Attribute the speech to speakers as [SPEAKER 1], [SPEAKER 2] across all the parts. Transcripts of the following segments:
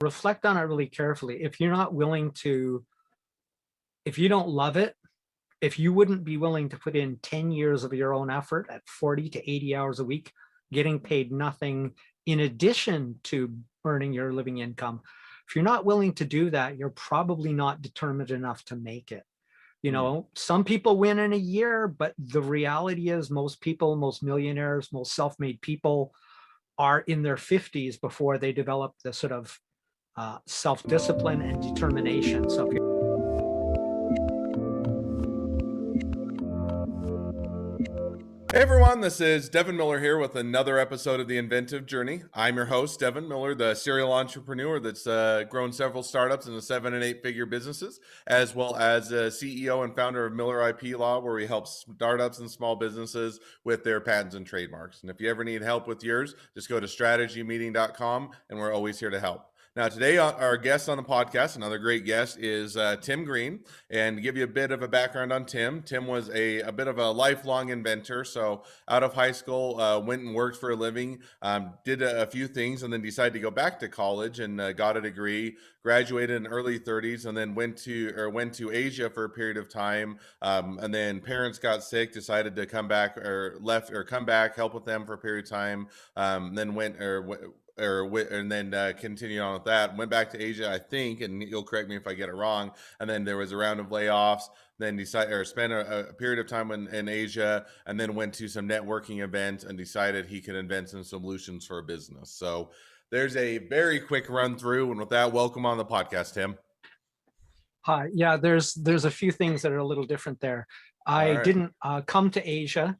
[SPEAKER 1] reflect on it really carefully. If you're not willing to, if you don't love it, if you wouldn't be willing to put in 10 years of your own effort at 40 to 80 hours a week, getting paid nothing in addition to earning your living income, if you're not willing to do that, you're probably not determined enough to make it. You
[SPEAKER 2] Hmm.
[SPEAKER 1] know, some people win in a year, but the reality is most people, most millionaires, most self-made people are in their 50s before they develop the sort of self-discipline and determination. So if you're
[SPEAKER 2] Hey everyone, this is Devin Miller here with another episode of the Inventive Journey. I'm your host, Devin Miller, the serial entrepreneur that's grown several startups into 7 and 8 figure businesses, as well as a CEO and founder of Miller IP Law, where we help startups and small businesses with their patents and trademarks. And if you ever need help with yours, just go to strategymeeting.com and we're always here to help. Now, today, our guest on the podcast, another great guest, is Tim Green. And to give you a bit of a background on Tim, Tim was a bit of a lifelong inventor. So out of high school, went and worked for a living, did a few things, and then decided to go back to college and got a degree, graduated in early 30s, and then went to Asia for a period of time. And then parents got sick, decided to come back come back, help with them for a period of time. Then and then continued on with that. Went back to Asia, I think, and you'll correct me if I get it wrong. And then there was a round of layoffs. Then spent a period of time in Asia, and then went to some networking events and decided he could invent some solutions for a business. So there's a very quick run through. And with that, welcome on the podcast, Tim.
[SPEAKER 1] Hi, yeah, there's a few things that are a little different there.
[SPEAKER 2] All
[SPEAKER 1] I
[SPEAKER 2] right.
[SPEAKER 1] didn't come to Asia.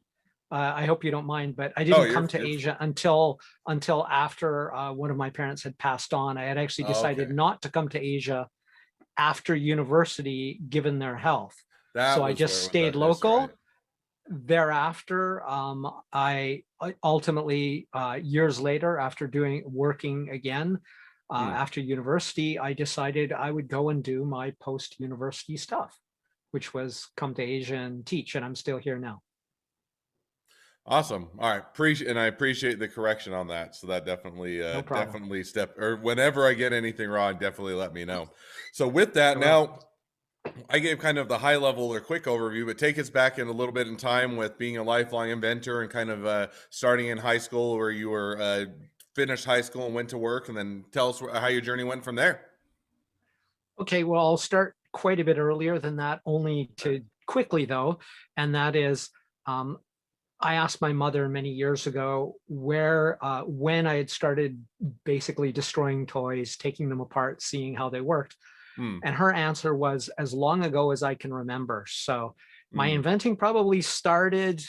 [SPEAKER 1] I hope you don't mind, but I
[SPEAKER 2] Oh,
[SPEAKER 1] didn't come to
[SPEAKER 2] you're
[SPEAKER 1] Asia until after one of my parents had passed on. I had actually decided
[SPEAKER 2] okay.
[SPEAKER 1] not to come to Asia after university, given their health. So
[SPEAKER 2] That
[SPEAKER 1] I
[SPEAKER 2] was
[SPEAKER 1] just
[SPEAKER 2] where it was
[SPEAKER 1] stayed
[SPEAKER 2] at. That's right.
[SPEAKER 1] local. Thereafter, I ultimately, years later, after working again,
[SPEAKER 2] Hmm.
[SPEAKER 1] after university, I decided I would go and do my post-university stuff, which was come to Asia and teach, and I'm still here now.
[SPEAKER 2] Awesome. All right. I appreciate the correction on that. So that definitely,
[SPEAKER 1] No problem.
[SPEAKER 2] definitely or whenever I get anything wrong, definitely let me know. So with that,
[SPEAKER 1] I will.
[SPEAKER 2] now I gave kind of the high level or quick overview, but take us back in a little bit in time with being a lifelong inventor and kind of starting in high school where you were finished high school and went to work, and then tell us how your journey went from there.
[SPEAKER 1] Okay, well, I'll start quite a bit earlier than that, only to quickly though, and that is, um, I asked my mother many years ago when I had started basically destroying toys, taking them apart, seeing how they worked.
[SPEAKER 2] Hmm.
[SPEAKER 1] And her answer was as long ago as I can remember. So my
[SPEAKER 2] Hmm.
[SPEAKER 1] inventing probably started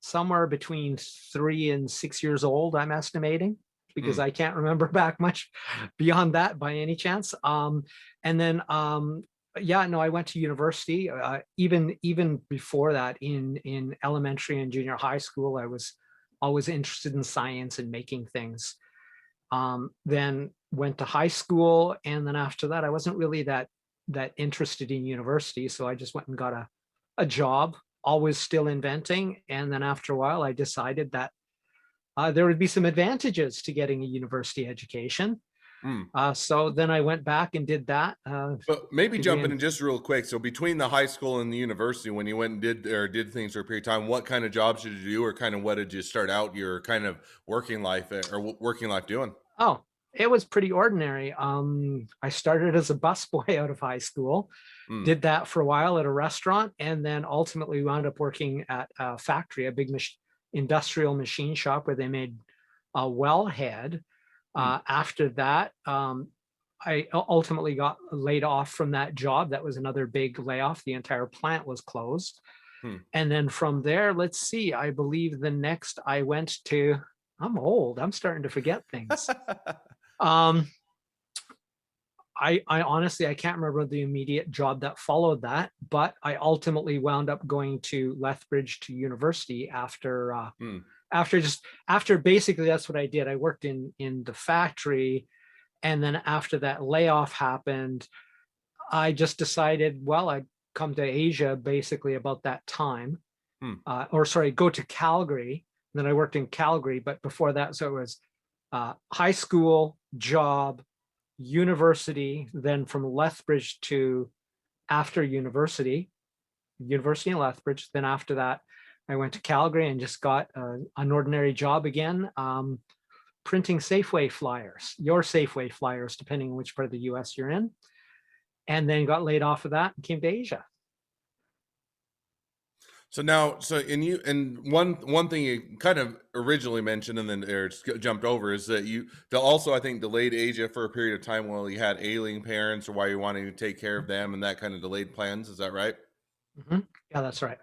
[SPEAKER 1] somewhere between 3 and 6 years old, I'm estimating, because
[SPEAKER 2] Hmm.
[SPEAKER 1] I can't remember back much beyond that by any chance. And then yeah, no, I went to university. Even before that, in elementary and junior high school, I was always interested in science and making things. Then went to high school, and then after that, I wasn't really that interested in university, so I just went and got a job, always still inventing. And then after a while, I decided that there would be some advantages to getting a university education.
[SPEAKER 2] Hmm.
[SPEAKER 1] So then I went back and did that
[SPEAKER 2] But maybe
[SPEAKER 1] degree
[SPEAKER 2] jumping
[SPEAKER 1] in.
[SPEAKER 2] in just real quick. So between the high school and the university, when you went and did things for a period of time, what kind of jobs did you do, or kind of what did you start out your kind of working life doing?
[SPEAKER 1] Oh, it was pretty ordinary. I started as a busboy out of high school,
[SPEAKER 2] Hmm.
[SPEAKER 1] did that for a while at a restaurant, and then ultimately wound up working at a factory, a big industrial machine shop where they made a wellhead.
[SPEAKER 2] Hmm.
[SPEAKER 1] After that, I ultimately got laid off from that job. That was another big layoff. The entire plant was closed.
[SPEAKER 2] Hmm.
[SPEAKER 1] And then from there, let's see, I believe the next I went to, I'm old, I'm starting to forget things. Um, I honestly, I can't remember the immediate job that followed that, but I ultimately wound up going to Lethbridge to university
[SPEAKER 2] Hmm.
[SPEAKER 1] after basically that's what I did. I worked in the factory, and then after that layoff happened, I just decided, well, I'd come to Asia basically about that time,
[SPEAKER 2] Hmm.
[SPEAKER 1] or sorry, go to Calgary. And then I worked in Calgary, but before that, so it was high school, job, university, then from Lethbridge to after university in Lethbridge. Then after that, I went to Calgary and just got an ordinary job again, printing Safeway flyers, your Safeway flyers, depending on which part of the US you're in. And then got laid off of that and came to Asia.
[SPEAKER 2] So now, and one thing you kind of originally mentioned and then jumped over is that you also, I think, delayed Asia for a period of time while you had ailing parents or while you wanting to take care of them, and that kind of delayed plans. Is that right?
[SPEAKER 1] Yeah, that's right.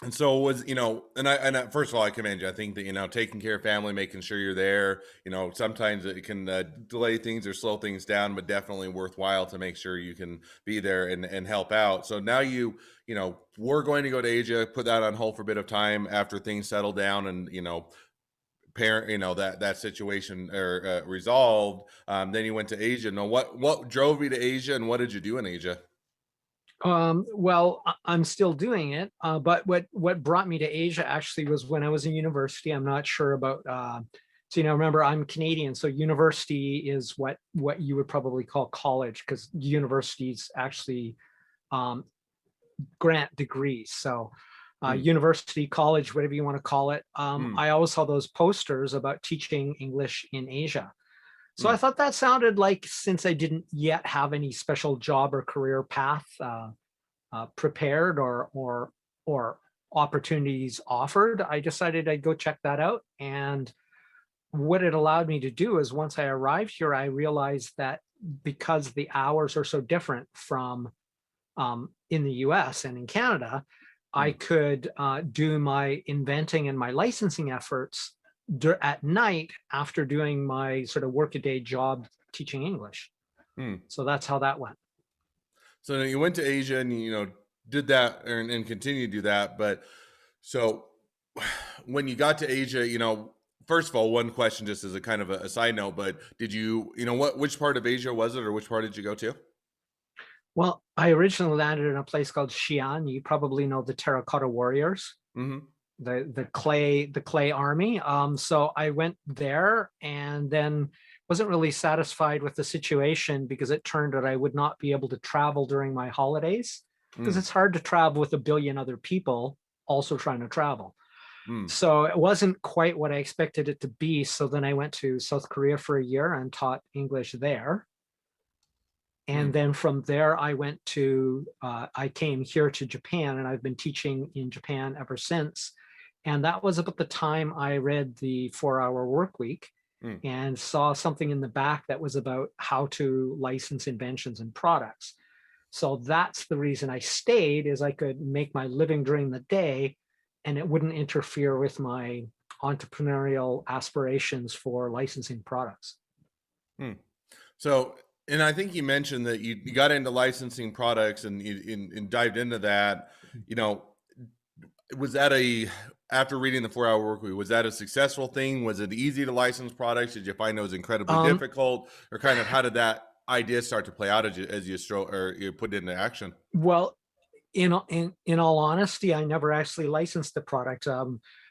[SPEAKER 2] And so was, and first of all, I commend you. I think that, taking care of family, making sure you're there, sometimes it can delay things or slow things down, but definitely worthwhile to make sure you can be there and help out. So now we're going to go to Asia, put that on hold for a bit of time after things settle down and, that situation or resolved. Then you went to Asia. Now, what drove you to Asia and what did you do in Asia?
[SPEAKER 1] Well, I'm still doing it, but what brought me to Asia actually was when I was in university. I'm not sure about, so remember I'm Canadian, so university is what you would probably call college, because universities actually grant degrees. So university, college, whatever you want to call it. I always saw those posters about teaching English in Asia. So I thought that sounded like, since I didn't yet have any special job or career path prepared or opportunities offered, I decided I'd go check that out. And what it allowed me to do is, once I arrived here, I realized that because the hours are so different from in the US and in Canada, I could do my inventing and my licensing efforts at night after doing my sort of workaday job teaching English. So that's how that went.
[SPEAKER 2] So you went to Asia and did that and continue to do that. But so when you got to Asia, first of all, one question just as a kind of a side note, but did you, which part of Asia was it, or which part did you go to?
[SPEAKER 1] Well, I originally landed in a place called Xi'an. You probably know the Terracotta Warriors. The clay army. So I went there and then wasn't really satisfied with the situation, because it turned out I would not be able to travel during my holidays, because it's hard to travel with a billion other people also trying to travel. So it wasn't quite what I expected it to be. So then I went to South Korea for a year and taught English there. And then from there, I I came here to Japan, and I've been teaching in Japan ever since. And that was about the time I read the 4-Hour Work Week and saw something in the back that was about how to license inventions and products. So that's the reason I stayed, is I could make my living during the day and it wouldn't interfere with my entrepreneurial aspirations for licensing products.
[SPEAKER 2] So, and I think you mentioned that you got into licensing products and you dived into that. Was that after reading the 4-Hour Work Week, was that a successful thing? Was it easy to license products? Did you find it was incredibly difficult, or kind of how did that idea start to play out as you put it into action?
[SPEAKER 1] Well, in all honesty, I never actually licensed the product.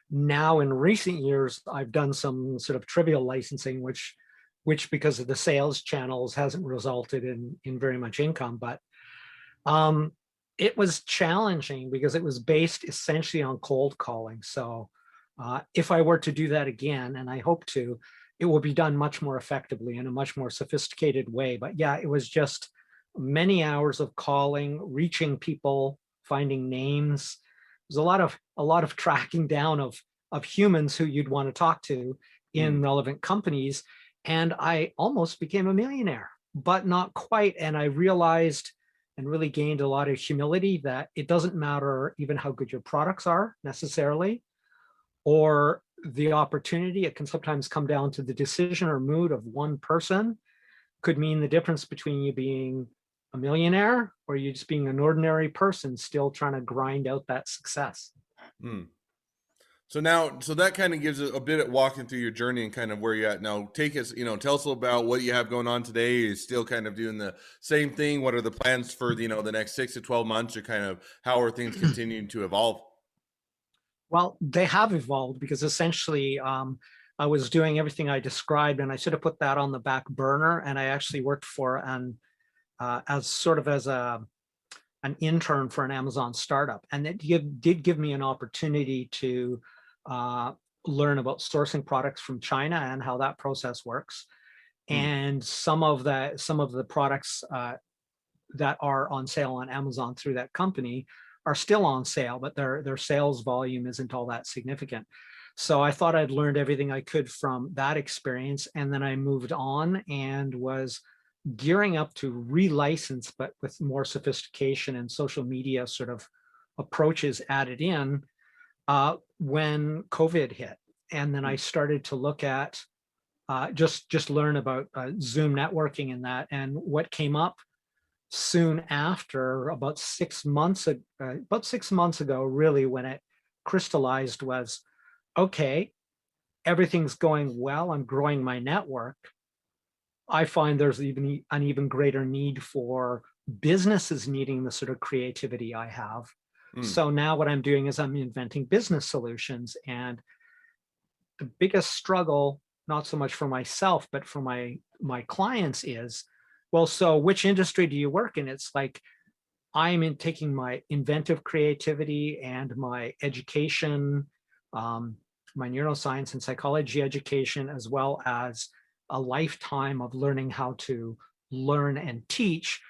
[SPEAKER 1] Now in recent years, I've done some sort of trivial licensing, which because of the sales channels hasn't resulted in very much income. But it was challenging because it was based essentially on cold calling. So if I were to do that again, and I hope to, it will be done much more effectively in a much more sophisticated way. But yeah, it was just many hours of calling, reaching people, finding names. There's a lot of tracking down of humans who you'd want to talk to in relevant companies. And I almost became a millionaire, but not quite. And I realized and really gained a lot of humility that it doesn't matter even how good your products are necessarily, or the opportunity. It can sometimes come down to the decision or mood of one person. Could mean the difference between you being a millionaire or you just being an ordinary person still trying to grind out that success.
[SPEAKER 2] So that kind of gives a bit of walking through your journey and kind of where you're at now. Take us, tell us a little about what you have going on today. You're still kind of doing the same thing. What are the plans for, the next 6 to 12 months, or kind of how are things continuing to evolve?
[SPEAKER 1] Well, they have evolved because essentially I was doing everything I described, and I sort of put that on the back burner. And I actually worked for as sort of as an intern for an Amazon startup, and it did give me an opportunity to uh, learn about sourcing products from China and how that process works.
[SPEAKER 2] Hmm.
[SPEAKER 1] And some of the products that are on sale on Amazon through that company are still on sale, but their sales volume isn't all that significant. So I thought I'd learned everything I could from that experience, and then I moved on and was gearing up to relicense, but with more sophistication and social media sort of approaches added in when COVID hit. And then I
[SPEAKER 2] Hmm.
[SPEAKER 1] started to look at just learn about Zoom networking and that. And what came up soon after, about 6 months ago, really, when it crystallized, was okay, everything's going well. I'm growing my network. I find there's an even greater need for businesses needing the sort of creativity I have.
[SPEAKER 2] Hmm.
[SPEAKER 1] So now what I'm doing is I'm inventing business solutions. And the biggest struggle, not so much for myself, but for my clients is, well, so which industry do you work in? It's like I'm in taking my inventive creativity and my education, um, my neuroscience and psychology education, as well as a lifetime of learning how to learn and teach.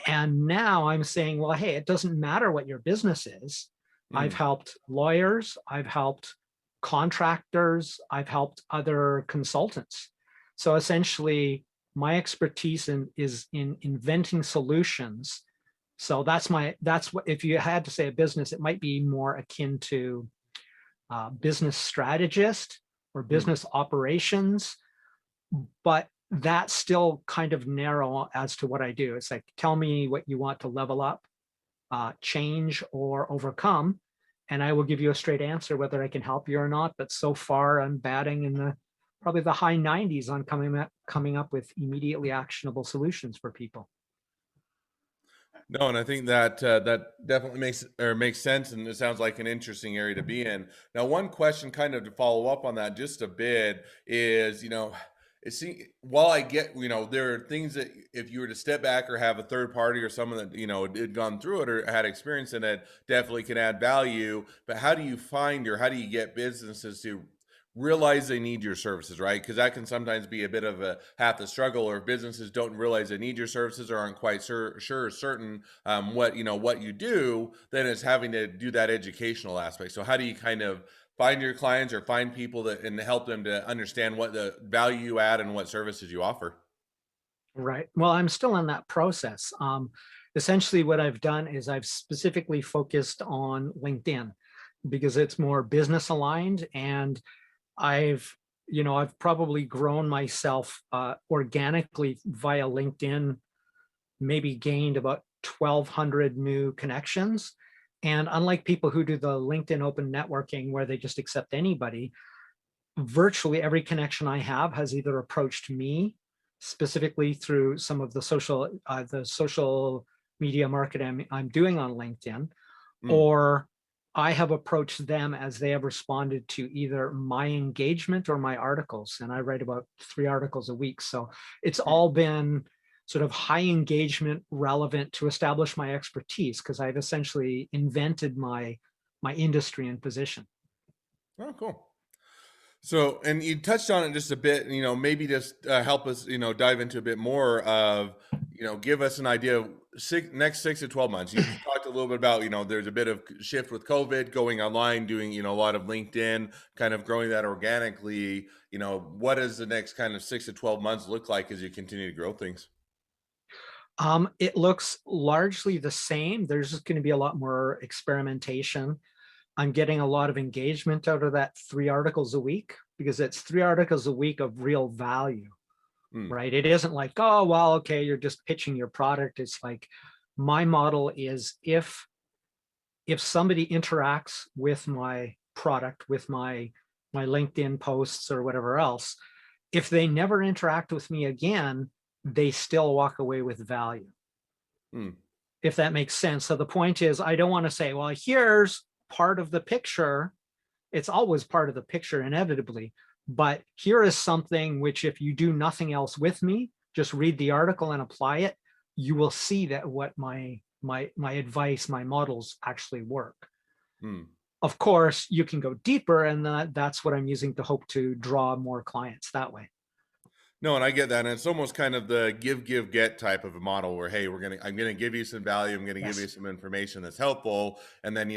[SPEAKER 1] And now I'm saying, well, hey, it doesn't matter what your business is. I've
[SPEAKER 2] Hmm.
[SPEAKER 1] helped lawyers, I've helped contractors, I've helped other consultants. So essentially, my expertise is in inventing solutions. So that's what, if you had to say a business, it might be more akin to business strategist or
[SPEAKER 2] Hmm.
[SPEAKER 1] business operations, but that's still kind of narrow as to what I do. It's like, tell me what you want to level up, change, or overcome, and I will give you a straight answer whether I can help you or not. But so far, I'm batting in the probably the high 90s on coming up with immediately actionable solutions for people.
[SPEAKER 2] No, and I think that that definitely makes sense, and it sounds like an interesting area to be in. Now, one question, kind of to follow up on that just a bit, is while I get there are things that if you were to step back or have a third party or someone that had gone through it or had experience in it, definitely can add value. But how do you find or how do you get businesses to realize they need your services, right? Because that can sometimes be a bit of a half the struggle, or if businesses don't realize they need your services or aren't quite certain what you do, then it's having to do that educational aspect. So how do you kind of find your clients or find people that and help them to understand what the value you add and what services you offer?
[SPEAKER 1] Right. Well, I'm still in that process. Essentially, what I've done is I've specifically focused on LinkedIn because it's more business aligned, and I've I've probably grown myself organically via LinkedIn, maybe gained about 1,200 new connections. And unlike people who do the LinkedIn open networking where they just accept anybody, virtually every connection I have has either approached me specifically through some of the social media marketing I'm doing on LinkedIn,
[SPEAKER 2] Mm,
[SPEAKER 1] or I have approached them as they have responded to either my engagement or my articles. And I write about 3 articles a week. So it's
[SPEAKER 2] mm.
[SPEAKER 1] all been sort of high engagement, relevant to establish my expertise, because I've essentially invented my industry and position.
[SPEAKER 2] Oh, cool. So, and you touched on it just a bit, maybe just help us, dive into a bit more of, give us an idea of next 6 to 12 months. You talked a little bit about, there's a bit of shift with COVID, going online, doing, a lot of LinkedIn, kind of growing that organically. What does the next kind of 6 to 12 months look like as you continue to grow things?
[SPEAKER 1] It looks largely the same. There's just going to be a lot more experimentation. I'm getting a lot of engagement out of that 3 articles a week, because it's 3 articles a week of real value,
[SPEAKER 2] Mm,
[SPEAKER 1] right? It isn't like, oh, well, okay, you're just pitching your product. It's like, my model is, if somebody interacts with my product, with my LinkedIn posts or whatever else, if they never interact with me again, they still walk away with value,
[SPEAKER 2] mm,
[SPEAKER 1] if that makes sense. So the point is, I don't want to say, well, here's part of the picture. It's always part of the picture, inevitably, But here is something which, if you do nothing else with me, just read the article and apply it, you will see that what my advice, my models actually work.
[SPEAKER 2] Hmm.
[SPEAKER 1] Of course, you can go deeper, and that's what I'm using to hope to draw more clients that way.
[SPEAKER 2] No, and I get that. And it's almost kind of the give, give, get type of a model where, hey, I'm gonna give you some value, I'm gonna give you
[SPEAKER 1] Yes.
[SPEAKER 2] some information that's helpful. And then,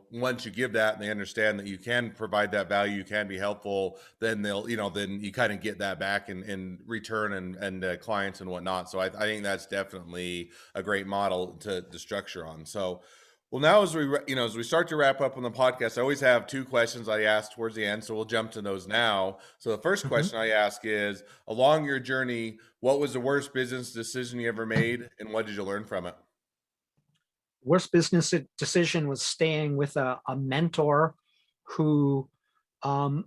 [SPEAKER 2] once you give that and they understand that you can provide that value, you can be helpful, then then you kind of get that back in return and clients and whatnot. So I think that's definitely a great model to structure on. So well, now as we start to wrap up on the podcast, I always have two questions I ask towards the end, so we'll jump to those now. So the first
[SPEAKER 1] Mhm.
[SPEAKER 2] question I ask is, along your journey, what was the worst business decision you ever made, and what did you learn from it?
[SPEAKER 1] Worst business decision was staying with a mentor who um,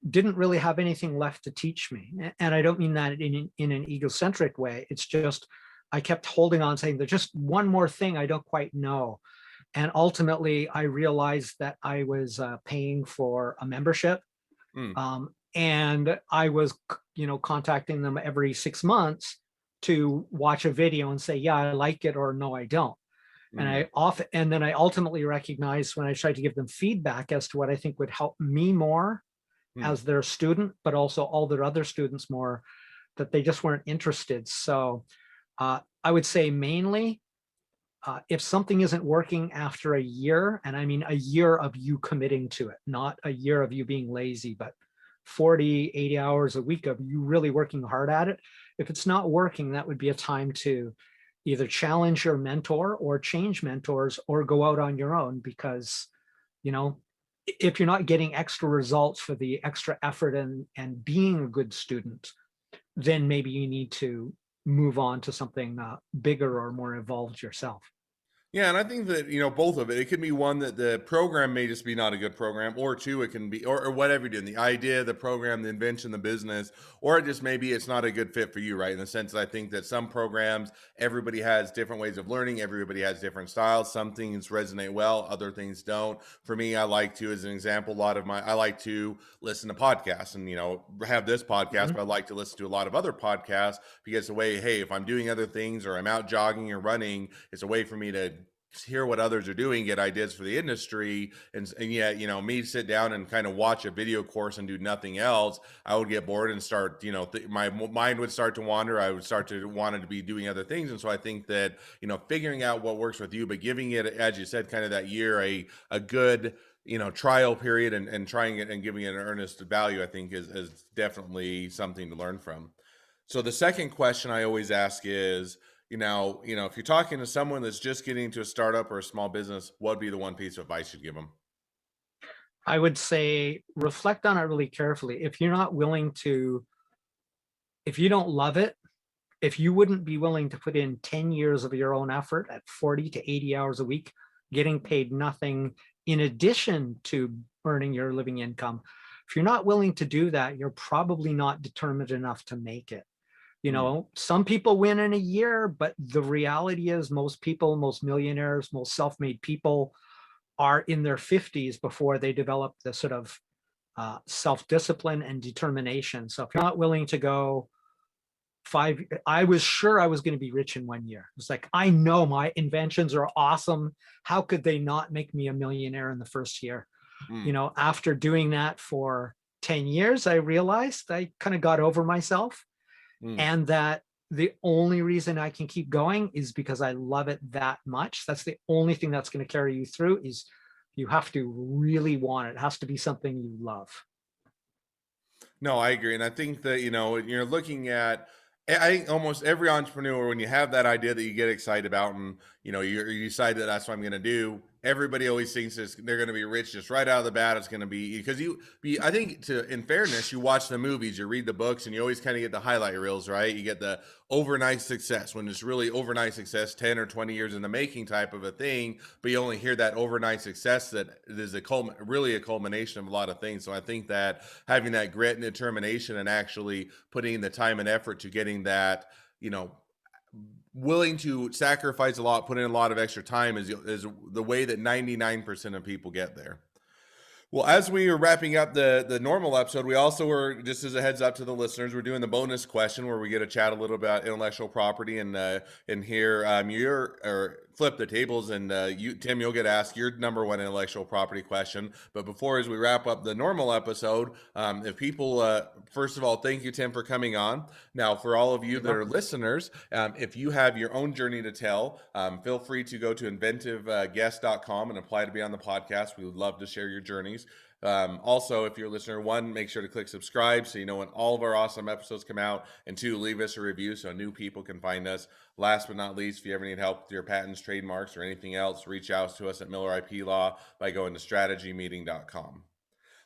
[SPEAKER 1] didn't really have anything left to teach me. And I don't mean that in an egocentric way. It's just I kept holding on, saying there's just one more thing I don't quite know. And ultimately, I realized that I was paying for a membership,
[SPEAKER 2] Mm,
[SPEAKER 1] and I was, contacting them every 6 months to watch a video and say, yeah, I like it, or no, I don't.
[SPEAKER 2] mm,
[SPEAKER 1] And then I ultimately recognized when I tried to give them feedback as to what I think would help me more
[SPEAKER 2] mm.
[SPEAKER 1] as their student, but also all their other students more, that they just weren't interested. So I would say mainly, if something isn't working after a year, and I mean a year of you committing to it, not a year of you being lazy, but 40, 80 hours a week of you really working hard at it. If it's not working, that would be a time to either challenge your mentor or change mentors or go out on your own, because, you know, if you're not getting extra results for the extra effort and being a good student, then maybe you need to move on to something bigger or more evolved yourself.
[SPEAKER 2] Yeah, and I think that, both of it. It can be one that the program may just be not a good program, or two, it can be, or whatever you're doing, the idea, the program, the invention, the business, or it just maybe it's not a good fit for you, right? In the sense that I think that some programs, everybody has different ways of learning, everybody has different styles. Some things resonate well, other things don't. For me, I like to, as an example, I like to listen to podcasts and, have this podcast,
[SPEAKER 1] Mhm.
[SPEAKER 2] but I like to listen to a lot of other podcasts because the way, hey, if I'm doing other things or I'm out jogging or running, it's a way for me to hear what others are doing, get ideas for the industry, and yet, me sit down and kind of watch a video course and do nothing else, I would get bored and start, my mind would start to wander. I would start to want to be doing other things, and so I think that figuring out what works with you, but giving it, as you said, kind of that year a good trial period and trying it and giving it an earnest value, I think is definitely something to learn from. So the second question I always ask is, if you're talking to someone that's just getting into a startup or a small business, what would be the one piece of advice you'd give them?
[SPEAKER 1] I would say reflect on it really carefully. If you're not willing to, if you don't love it, if you wouldn't be willing to put in 10 years of your own effort at 40 to 80 hours a week, getting paid nothing in addition to earning your living income, if you're not willing to do that, you're probably not determined enough to make it.
[SPEAKER 2] Mm,
[SPEAKER 1] Some people win in a year, but the reality is most people, most millionaires, most self-made people are in their 50s before they develop the sort of self-discipline and determination. So if you're not willing to go I was sure I was going to be rich in 1 year. It's like, I know my inventions are awesome. How could they not make me a millionaire in the first year?
[SPEAKER 2] mm,
[SPEAKER 1] After doing that for 10 years, I realized I kind of got over myself,
[SPEAKER 2] mm.
[SPEAKER 1] and that the only reason I can keep going is because I love it that much. That's the only thing that's going to carry you through. Is you have to really want it. It has to be something you love.
[SPEAKER 2] No, I agree. And I think that, when you're looking at, I think almost every entrepreneur, when you have that idea that you get excited about and, you decide that that's what I'm going to do, everybody always thinks they're going to be rich just right out of the bat. It's going to be because I think in fairness, you watch the movies, you read the books, and you always kind of get the highlight reels, right? You get the overnight success when it's really overnight success, 10 or 20 years in the making type of a thing, but you only hear that overnight success that is really a culmination of a lot of things. So I think that having that grit and determination and actually putting the time and effort to getting that, you know, willing to sacrifice a lot, put in a lot of extra time is the way that 99% of people get there. Well, as we are wrapping up the normal episode, we also were, just as a heads up to the listeners, we're doing the bonus question where we get to chat a little about intellectual property and hear your or flip the tables, and you, Tim, you'll get asked your number one intellectual property question. But before, as we wrap up the normal episode, if people first of all, thank you, Tim, for coming on. Now, for all of you
[SPEAKER 1] You're
[SPEAKER 2] that are
[SPEAKER 1] welcome.
[SPEAKER 2] listeners, if you have your own journey to tell, feel free to go to inventiveguest.com and apply to be on the podcast. We would love to share your journeys. Also, if you're a listener, one, make sure to click subscribe so you know when all of our awesome episodes come out, and two, leave us a review so new people can find us. Last but not least, if you ever need help with your patents, trademarks, or anything else, reach out to us at Miller IP Law by going to strategymeeting.com.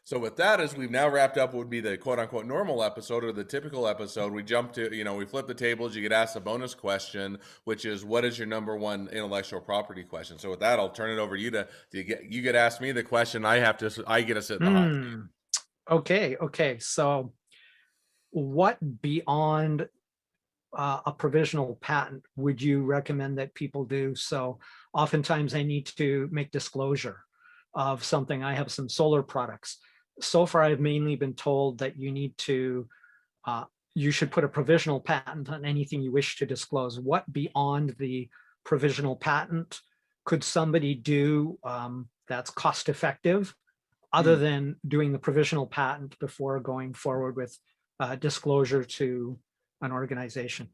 [SPEAKER 2] So with that, as we've now wrapped up what would be the quote unquote normal episode or the typical episode, we jump to, we flip the tables. You get asked a bonus question, which is, what is your number one intellectual property question? So with that, I'll turn it over to you you get asked me the question. I get to sit in the hot seat.
[SPEAKER 1] Okay. So what beyond a provisional patent would you recommend that people do? So oftentimes I need to make disclosure of something. I have some solar products. So far, I've mainly been told that you should put a provisional patent on anything you wish to disclose. What beyond the provisional patent could somebody do that's cost effective, other than doing the provisional patent before going forward with disclosure to an organization?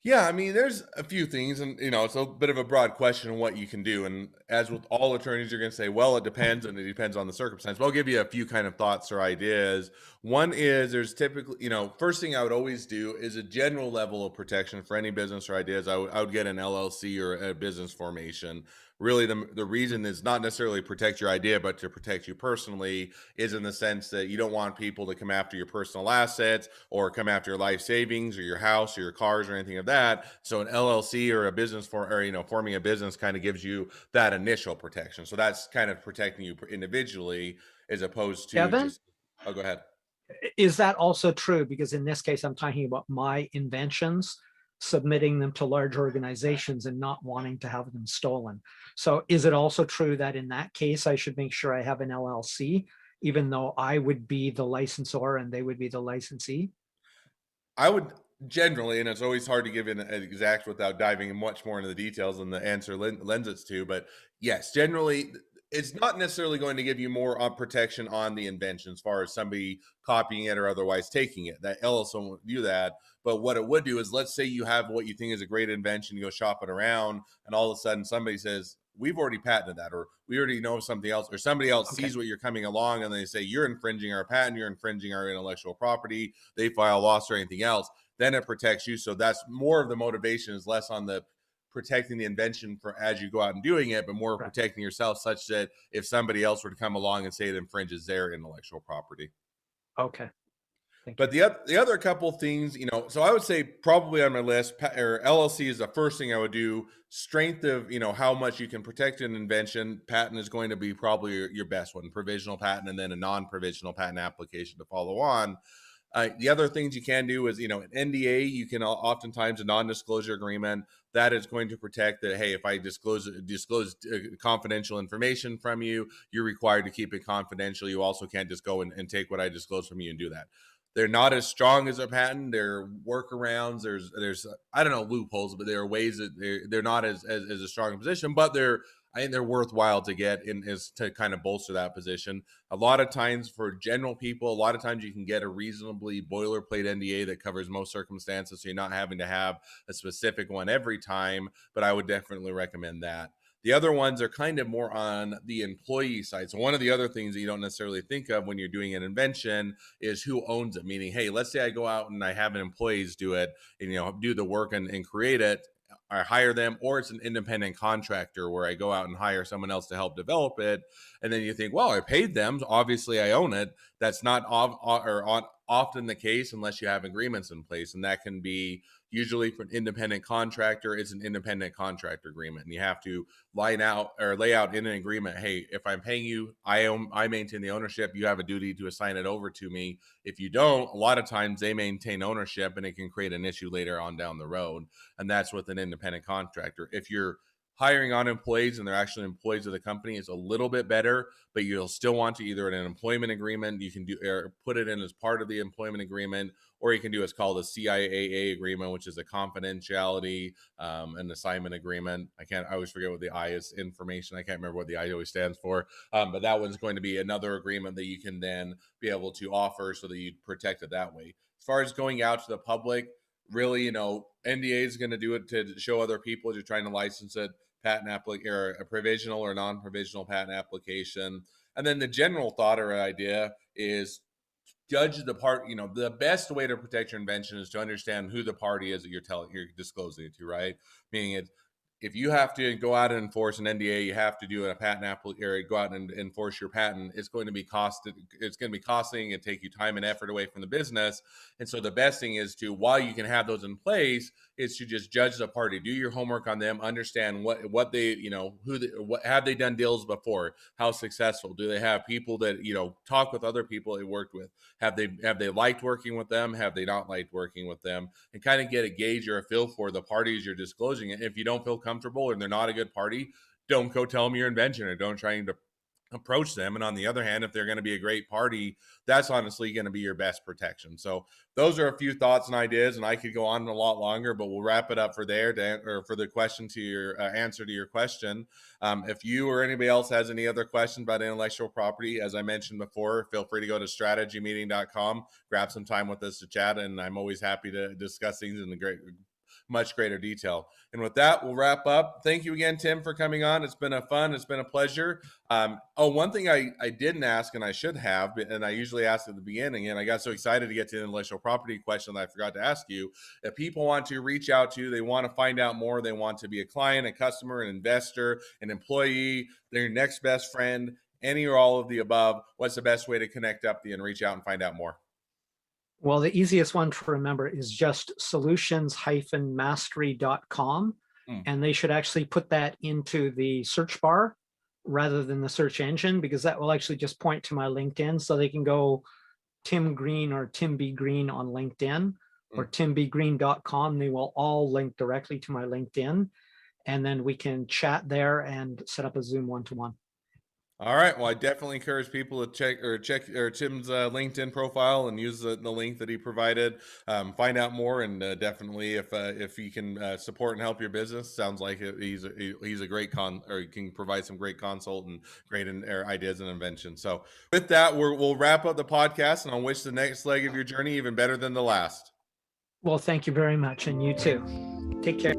[SPEAKER 2] Yeah, I mean, there's a few things, and it's a bit of a broad question on what you can do. And as with all attorneys, you're going to say, well, it depends, and it depends on the circumstance. But I'll give you a few kind of thoughts or ideas. One is, there's typically, first thing I would always do is a general level of protection for any business or ideas. I would get an LLC or a business formation. Really, the reason is not necessarily protect your idea, but to protect you personally, is in the sense that you don't want people to come after your personal assets or come after your life savings or your house or your cars or anything of that. So an LLC or a business forming a business kind of gives you that initial protection. So that's kind of protecting you individually as opposed to
[SPEAKER 1] Evan,
[SPEAKER 2] just, oh, go ahead.
[SPEAKER 1] is that also true? Because in this case, I'm talking about my inventions, submitting them to large organizations and not wanting to have them stolen. So is it also true that in that case, I should make sure I have an LLC, even though I would be the licensor and they would be the licensee?
[SPEAKER 2] I would generally, and it's always hard to give an exact without diving much more into the details than the answer lends it to. But yes, generally, it's not necessarily going to give you more protection on the invention as far as somebody copying it or otherwise taking it. That LLC won't do that. But what it would do is, let's say you have what you think is a great invention, you go shopping around, and all of a sudden somebody says, we've already patented that, or we already know something else, or somebody else
[SPEAKER 1] Okay.
[SPEAKER 2] sees what you're coming along and they say, you're infringing our patent, you're infringing our intellectual property, they file a lawsuit or anything else, then it protects you. So that's more of the motivation, is less on the protecting the invention for as you go out and doing it, but more
[SPEAKER 1] Right.
[SPEAKER 2] protecting yourself, such that if somebody else were to come along and say it infringes their intellectual property.
[SPEAKER 1] Okay. Thank
[SPEAKER 2] But
[SPEAKER 1] you.
[SPEAKER 2] the other couple things, so I would say probably on my list, or LLC is the first thing I would do. Strength of, how much you can protect an invention. Patent is going to be probably your best one. Provisional patent, and then a non-provisional patent application to follow on. The other things you can do is, an NDA, you can oftentimes a non-disclosure agreement that is going to protect that. Hey, if I disclose confidential information from you, you're required to keep it confidential. You also can't just go and take what I disclose from you and do that. They're not as strong as a patent. There are workarounds. There's I don't know, loopholes, but there are ways that they're not as a strong position, but I think they're worthwhile to get in, is to kind of bolster that position. A lot of times for general people, a lot of times you can get a reasonably boilerplate NDA that covers most circumstances, so you're not having to have a specific one every time, but I would definitely recommend that. The other ones are kind of more on the employee side. So one of the other things that you don't necessarily think of when you're doing an invention is who owns it. Meaning, hey, let's say I go out and I have an employees do it and, do the work and create it. I hire them, or it's an independent contractor where I go out and hire someone else to help develop it. And then you think, well, I paid them, so obviously I own it. That's not often the case unless you have agreements in place. And that can be usually for an independent contractor, it's an independent contractor agreement. And you have to lay out in an agreement, hey, if I'm paying you, I maintain the ownership, you have a duty to assign it over to me. If you don't, a lot of times they maintain ownership and it can create an issue later on down the road. And that's with an independent contractor. If you're hiring on employees and they're actually employees of the company is a little bit better, but you'll still want to either in an employment agreement, you can do or put it in as part of the employment agreement, or you can do what's called a CIAA agreement, which is a confidentiality and assignment agreement. I always forget what the I is, information. I can't remember what the I always stands for. But that one's going to be another agreement that you can then be able to offer so that you protect it that way. As far as going out to the public, really, NDA is going to do it to show other people as you're trying to license it, patent application or a provisional or non-provisional patent application. And then the general thought or idea is judge the part. The best way to protect your invention is to understand who the party is that you're disclosing it to, right? Meaning if you have to go out and enforce an NDA, you have to do a patent application, or go out and enforce your patent. It's going to be costing and take you time and effort away from the business. And so the best thing is to, while you can have those in place, is to just judge the party, do your homework on them, understand what they, what have they done deals before, how successful, do they have people that, talk with other people they worked with, have they liked working with them, have they not liked working with them, and kind of get a gauge or a feel for the parties you're disclosing it. If you don't feel comfortable and they're not a good party, don't go tell them your invention, or don't try to approach them. And on the other hand, if they're going to be a great party, that's honestly going to be your best protection. So those are a few thoughts and ideas, and I could go on a lot longer, but we'll wrap it up for the question to your answer to your question. If you or anybody else has any other questions about intellectual property, as I mentioned before, feel free to go to strategymeeting.com, grab some time with us to chat, and I'm always happy to discuss things in much greater detail. And with that, we'll wrap up. Thank you again, Tim, for coming on. It's been it's been a pleasure. One thing I didn't ask, and I should have, and I usually ask at the beginning, and I got so excited to get to the intellectual property question that I forgot to ask you. If people want to reach out to you, they want to find out more, they want to be a client, a customer, an investor, an employee, their next best friend, any or all of the above, what's the best way to connect up and reach out and find out more?
[SPEAKER 1] Well, the easiest one to remember is just solutions-mastery.com. And they should actually put that into the search bar rather than the search engine, because that will actually just point to my LinkedIn. So they can go Tim Green or Tim B. Green on LinkedIn or timbgreen.com. They will all link directly to my LinkedIn. And then we can chat there and set up a Zoom one-to-one.
[SPEAKER 2] All right. Well, I definitely encourage people to check Tim's LinkedIn profile and use the link that he provided. Find out more, and definitely if he can support and help your business, sounds like he's a great he can provide some great consult and great ideas and invention. So with that, we'll wrap up the podcast, and I'll wish the next leg of your journey even better than the last.
[SPEAKER 1] Well, thank you very much, and you too. Take care.